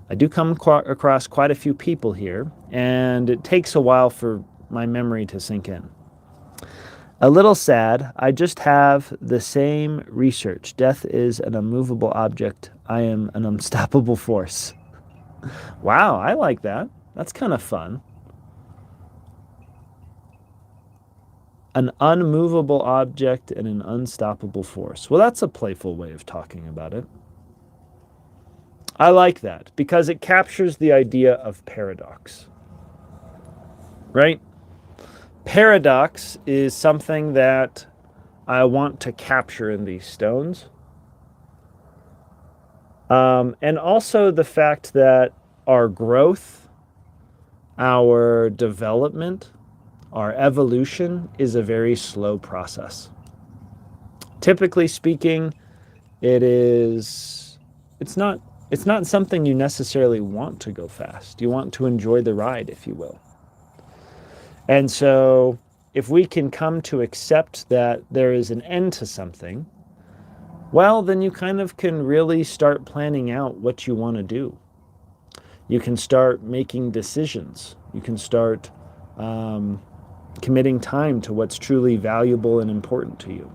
I do come across quite a few people here, and it takes a while for my memory to sink in. A little sad. I just have the same research. Death is an immovable object. I am an unstoppable force. Wow, I like that. That's kind of fun. An unmovable object and an unstoppable force. Well, that's a playful way of talking about it. I like that because it captures the idea of paradox. Right? Paradox is something that I want to capture in these stones. And also the fact that our growth, our development, our evolution is a very slow process. Typically speaking, it's not something you necessarily want to go fast. You want to enjoy the ride, if you will. And so if we can come to accept that there is an end to something, well, then you kind of can really start planning out what you want to do. You can start making decisions. You can start committing time to what's truly valuable and important to you.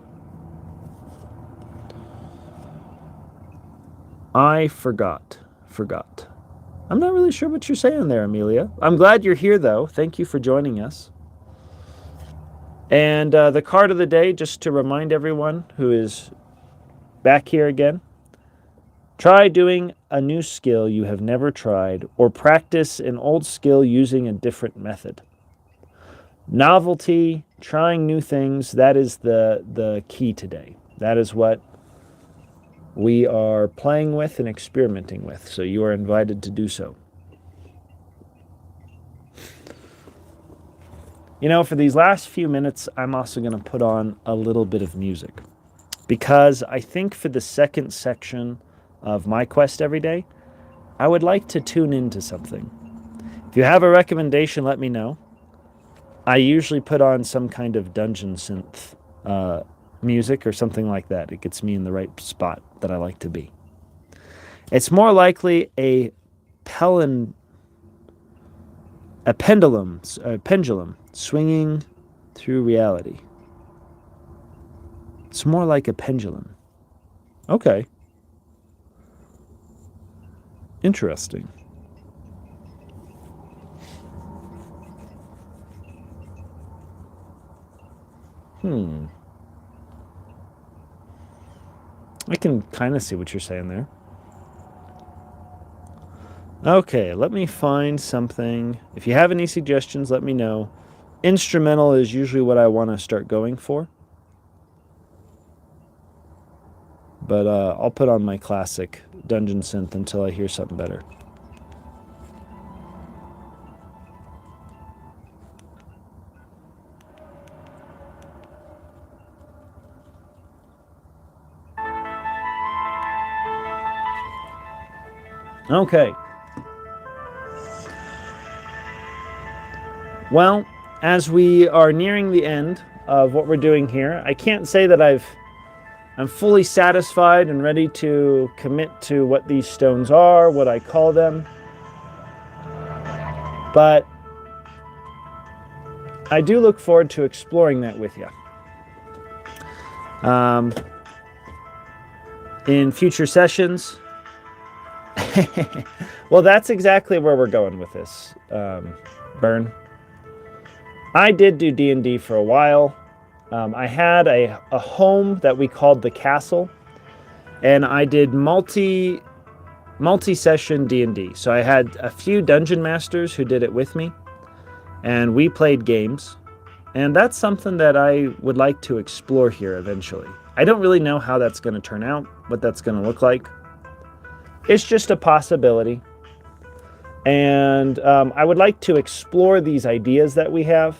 I forgot. I'm not really sure what you're saying there, Amelia. I'm glad you're here, though. Thank you for joining us. And the card of the day, just to remind everyone who is back here again, try doing a new skill you have never tried or practice an old skill using a different method. Novelty, trying new things, that is the key today. That is what we are playing with and experimenting with, so you are invited to do so. You know, for these last few minutes, I'm also going to put on a little bit of music because I think for the second section of my quest every day, I would like to tune into something. If you have a recommendation, let me know. I usually put on some kind of dungeon synth music or something like that. It gets me in the right spot that I like to be. It's more likely a pendulum swinging through reality. It's more like a pendulum. Okay. Interesting. I can kind of see what you're saying there. Okay, let me find something. If you have any suggestions, let me know. Instrumental is usually what I want to start going for. But I'll put on my classic dungeon synth until I hear something better. Okay. Well, as we are nearing the end of what we're doing here, I can't say that I'm fully satisfied and ready to commit to what these stones are, what I call them. But I do look forward to exploring that with you. In future sessions. Well, that's exactly where we're going with this, Burn. I did do D&D for a while. I had a home that we called the Castle, and I did multi-session D&D. So I had a few dungeon masters who did it with me, and we played games. And that's something that I would like to explore here eventually. I don't really know how that's going to turn out, what that's going to look like. It's just a possibility. And I would like to explore these ideas that we have.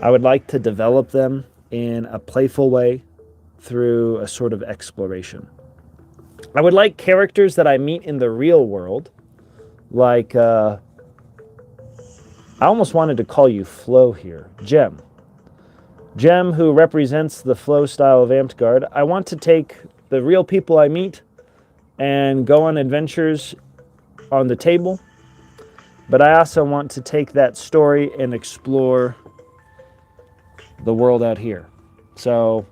I would like to develop them in a playful way through a sort of exploration. I would like characters that I meet in the real world, like, I almost wanted to call you Flo here, Jem. Jem, who represents the Flo style of Amped Guard. I want to take the real people I meet and go on adventures on the table, but I also want to take that story and explore the world out here. So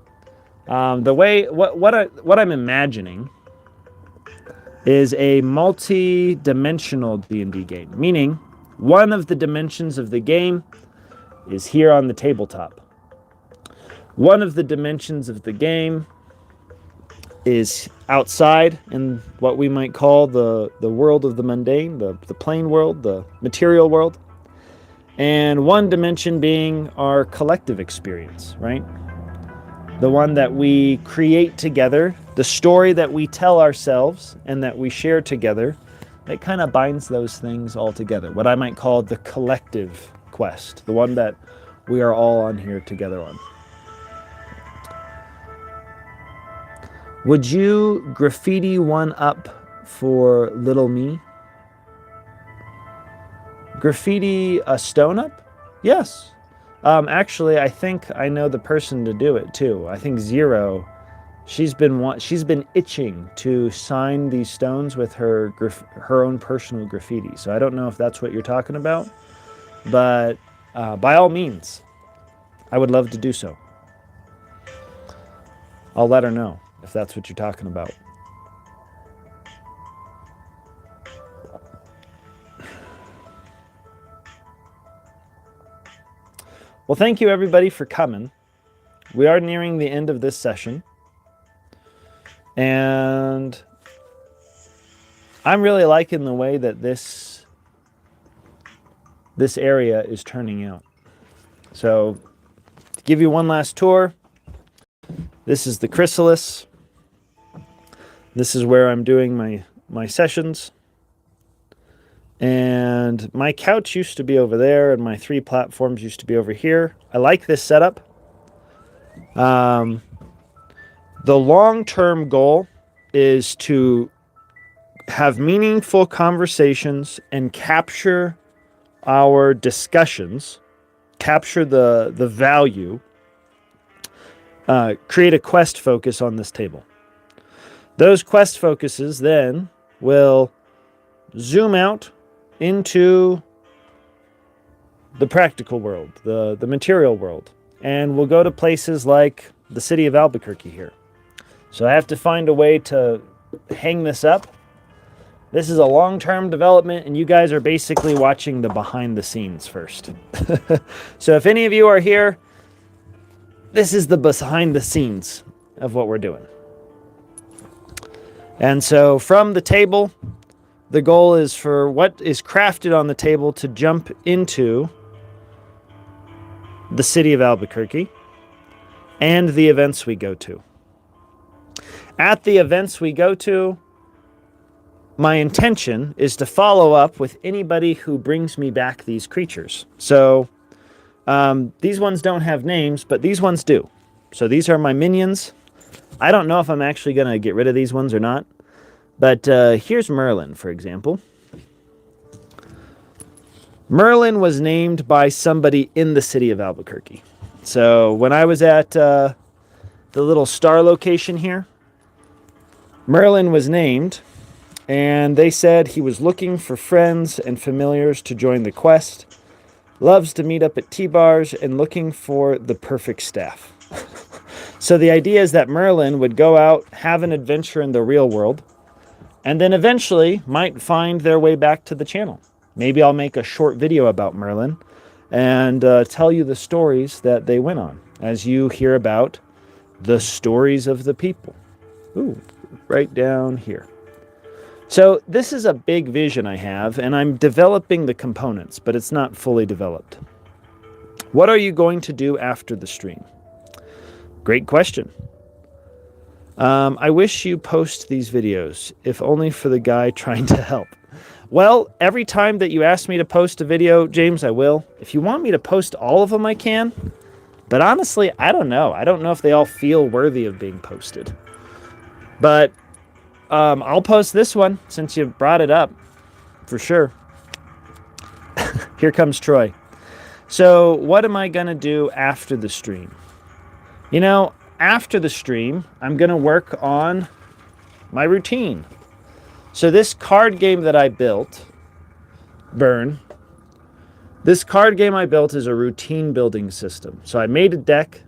what I'm imagining is a multi-dimensional D&D game, meaning one of the dimensions of the game is here on the tabletop. One of the dimensions of the game is outside in what we might call the world of the mundane, the plane world, the material world. And one dimension being our collective experience, right? The one that we create together, the story that we tell ourselves and that we share together, that kind of binds those things all together. What I might call the collective quest, the one that we are all on here together on. Would you graffiti one up for little me? Graffiti a stone up? Yes. Actually, I think I know the person to do it too. I think Zero, she's been itching to sign these stones with her own personal graffiti. So I don't know if that's what you're talking about, but by all means, I would love to do so. I'll let her know if that's what you're talking about. Well, thank you everybody for coming. We are nearing the end of this session. And I'm really liking the way that this area is turning out. So, to give you one last tour, this is the chrysalis. This is where I'm doing my sessions. And my couch used to be over there, and my 3 platforms used to be over here. I like this setup. The long-term goal is to have meaningful conversations and capture our discussions, capture the value, create a quest focus on this table. Those quest focuses then will zoom out into the practical world, the material world, and we'll go to places like the city of Albuquerque here. So I have to find a way to hang this up. This is a long-term development, and you guys are basically watching the behind the scenes first. So if any of you are here, this is the behind the scenes of what we're doing. And so from the table, the goal is for what is crafted on the table to jump into the city of Albuquerque and the events we go to. At the events we go to, my intention is to follow up with anybody who brings me back these creatures. So these ones don't have names, but these ones do. So these are my minions. I don't know if I'm actually going to get rid of these ones or not. But here's Merlin, for example. Merlin was named by somebody in the city of Albuquerque. So when I was at the little star location here, Merlin was named, and they said he was looking for friends and familiars to join the quest, loves to meet up at T-bars, and looking for the perfect staff. So the idea is that Merlin would go out, have an adventure in the real world, and then eventually might find their way back to the channel. Maybe I'll make a short video about Merlin and tell you the stories that they went on as you hear about the stories of the people. Ooh, right down here. So this is a big vision I have, and I'm developing the components, but it's not fully developed. What are you going to do after the stream? Great question. I wish you post these videos, if only for the guy trying to help. Well, every time that you ask me to post a video, James, I will. If you want me to post all of them, I can. But honestly, I don't know. I don't know if they all feel worthy of being posted. But I'll post this one since you brought it up, for sure. Here comes Troy. So what am I going to do after the stream? You know, after the stream, I'm going to work on my routine. So this card game that I built, Burn, This card game I built is a routine building system. So I made a deck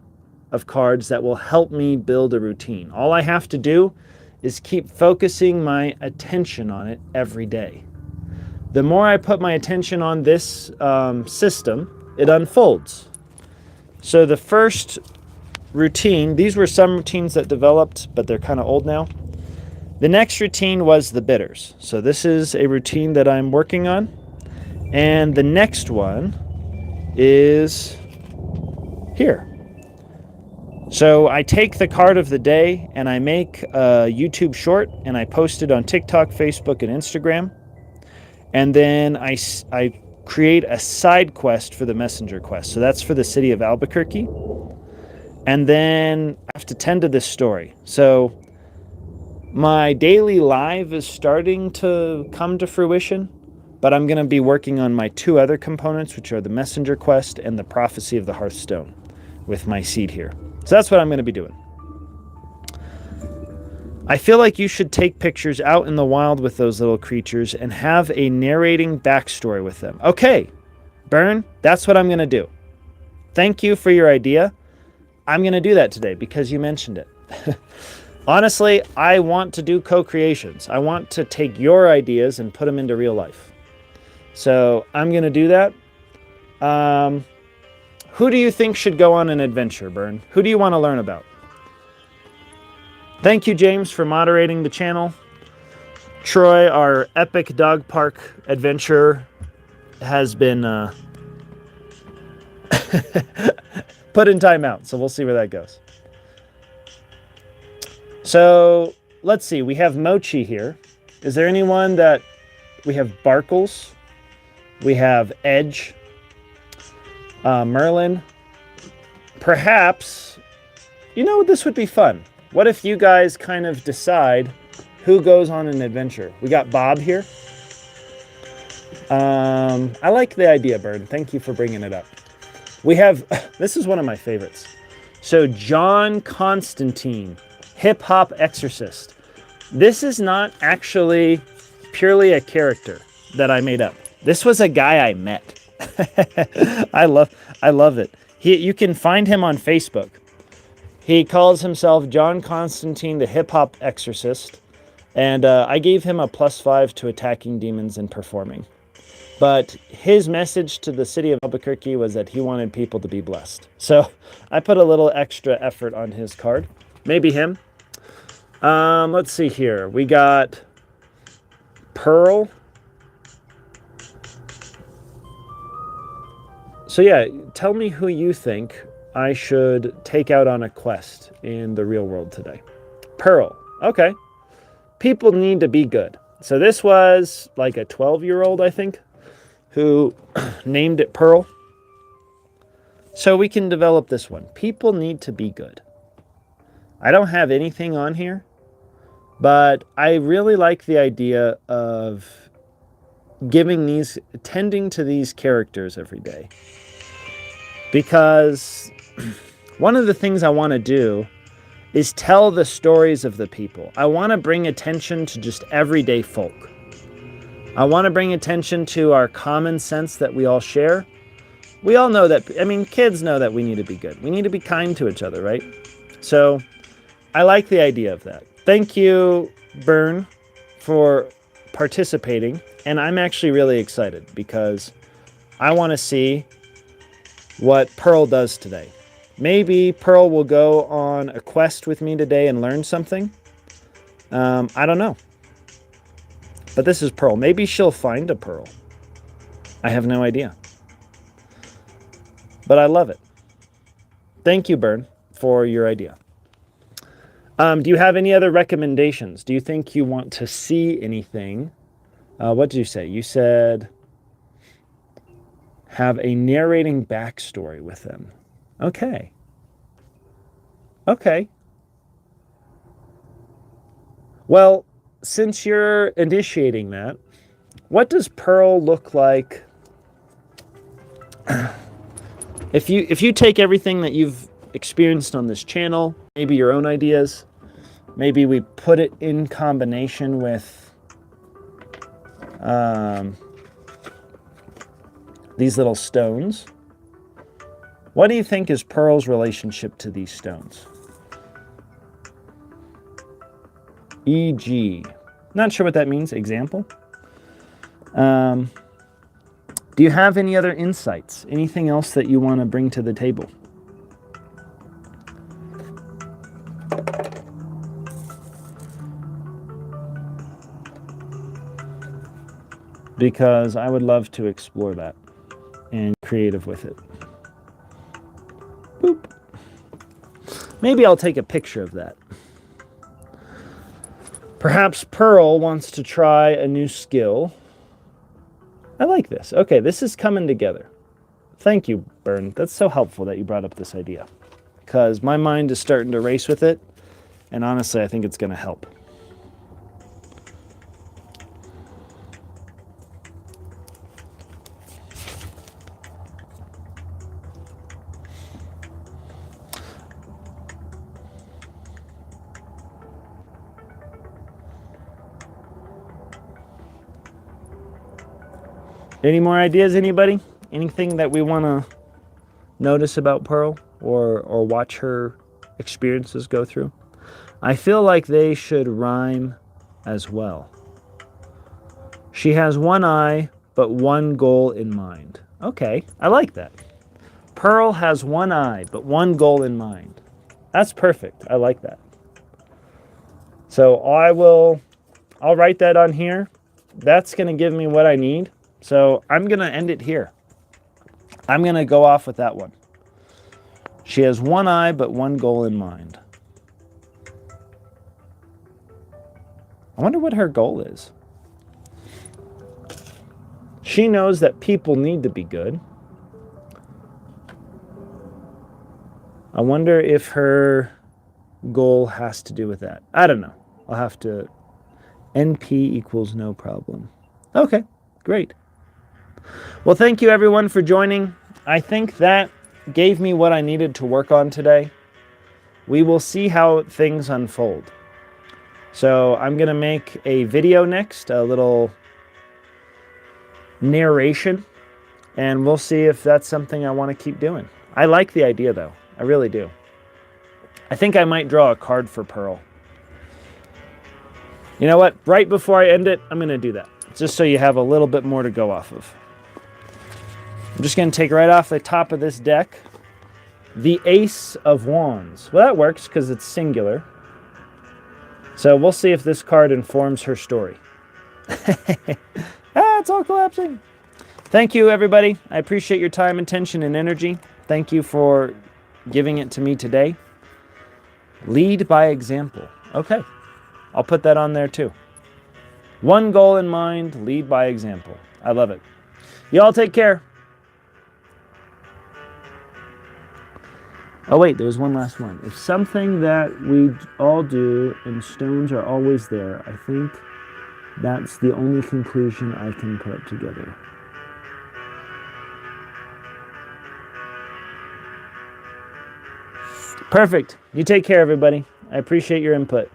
of cards that will help me build a routine. All I have to do is keep focusing my attention on it every day. The more I put my attention on this system, it unfolds. So the first routine, these were some routines that developed, but they're kind of old now. The next routine was the bitters. So this is a routine that I'm working on. And the next one is here. So I take the card of the day and I make a YouTube short and I post it on TikTok, Facebook, and Instagram. And then I create a side quest for the messenger quest. So that's for the city of Albuquerque. And then I have to tend to this story. So my daily live is starting to come to fruition, but I'm going to be working on my 2 other components, which are the messenger quest and the prophecy of the Hearthstone with my seed here. So that's what I'm going to be doing. I feel like you should take pictures out in the wild with those little creatures and have a narrating backstory with them. Okay, Bern, that's what I'm going to do. Thank you for your idea. I'm going to do that today because you mentioned it. Honestly, I want to do co-creations. I want to take your ideas and put them into real life. So I'm going to do that. Who do you think should go on an adventure, Bern? Who do you want to learn about? Thank you, James, for moderating the channel. Troy, our epic dog park adventure has been put in timeout, so we'll see where that goes. So let's see. We have Mochi here. Is there anyone that... We have Barkles. We have Edge. Merlin. Perhaps... You know, this would be fun. What if you guys kind of decide who goes on an adventure? We got Bob here. I like the idea, Bird. Thank you for bringing it up. We have... This is one of my favorites. So John Constantine, hip-hop exorcist. This is not actually purely a character that I made up. This was a guy I met. I love it. You can find him on Facebook. He calls himself John Constantine, the hip-hop exorcist. And I gave him a +5 to attacking demons and performing. But his message to the city of Albuquerque was that he wanted people to be blessed. So I put a little extra effort on his card. Maybe him. Let's see here. We got Pearl. So yeah, tell me who you think I should take out on a quest in the real world today. Pearl. Okay. People need to be good. So this was like a 12-year-old, I think, who named it Pearl. So we can develop this one. People need to be good. I don't have anything on here, but I really like the idea of tending to these characters every day. Because one of the things I want to do is tell the stories of the people. I want to bring attention to just everyday folk. I want to bring attention to our common sense that we all share. We all know that, kids know that we need to be good. We need to be kind to each other, right? So I like the idea of that. Thank you, Bern, for participating. And I'm actually really excited because I want to see what Pearl does today. Maybe Pearl will go on a quest with me today and learn something. I don't know. But this is Pearl. Maybe she'll find a pearl. I have no idea. But I love it. Thank you, Bern, for your idea. Do you have any other recommendations? Do you think you want to see anything? What did you say? You said have a narrating backstory with them. Okay. Okay. Well, since you're initiating that, what does Pearl look like? If you take everything that you've experienced on this channel, maybe your own ideas, maybe we put it in combination with these little stones. What do you think is Pearl's relationship to these stones? E.g. Not sure what that means. Example. Do you have any other insights? Anything else that you want to bring to the table? Because I would love to explore that and creative with it. Boop. Maybe I'll take a picture of that. Perhaps Pearl wants to try a new skill. I like this. Okay, this is coming together. Thank you, Bern. That's so helpful that you brought up this idea, because my mind is starting to race with it, and honestly, I think it's going to help. Any more ideas, anybody? Anything that we want to notice about Pearl or watch her experiences go through? I feel like they should rhyme as well. She has one eye, but one goal in mind. Okay, I like that. Pearl has one eye, but one goal in mind. That's perfect. I like that. So I'll write that on here. That's going to give me what I need. So I'm going to end it here. I'm going to go off with that one. She has one eye, but one goal in mind. I wonder what her goal is. She knows that people need to be good. I wonder if her goal has to do with that. I don't know. I'll have to... NP equals no problem. Okay, great. Well, thank you everyone for joining. I think that gave me what I needed to work on today. We will see how things unfold. So I'm going to make a video next, a little narration, and we'll see if that's something I want to keep doing. I like the idea though. I really do. I think I might draw a card for Pearl. You know what? Right before I end it, I'm going to do that, just so you have a little bit more to go off of. I'm just going to take right off the top of this deck the Ace of Wands. Well, that works because it's singular. So we'll see if this card informs her story. It's all collapsing. Thank you, everybody. I appreciate your time, attention, and energy. Thank you for giving it to me today. Lead by example. Okay. I'll put that on there too. One goal in mind, lead by example. I love it. You all take care. Oh wait, there was one last one. If something that we all do and stones are always there, I think that's the only conclusion I can put together. Perfect. You take care, everybody. I appreciate your input.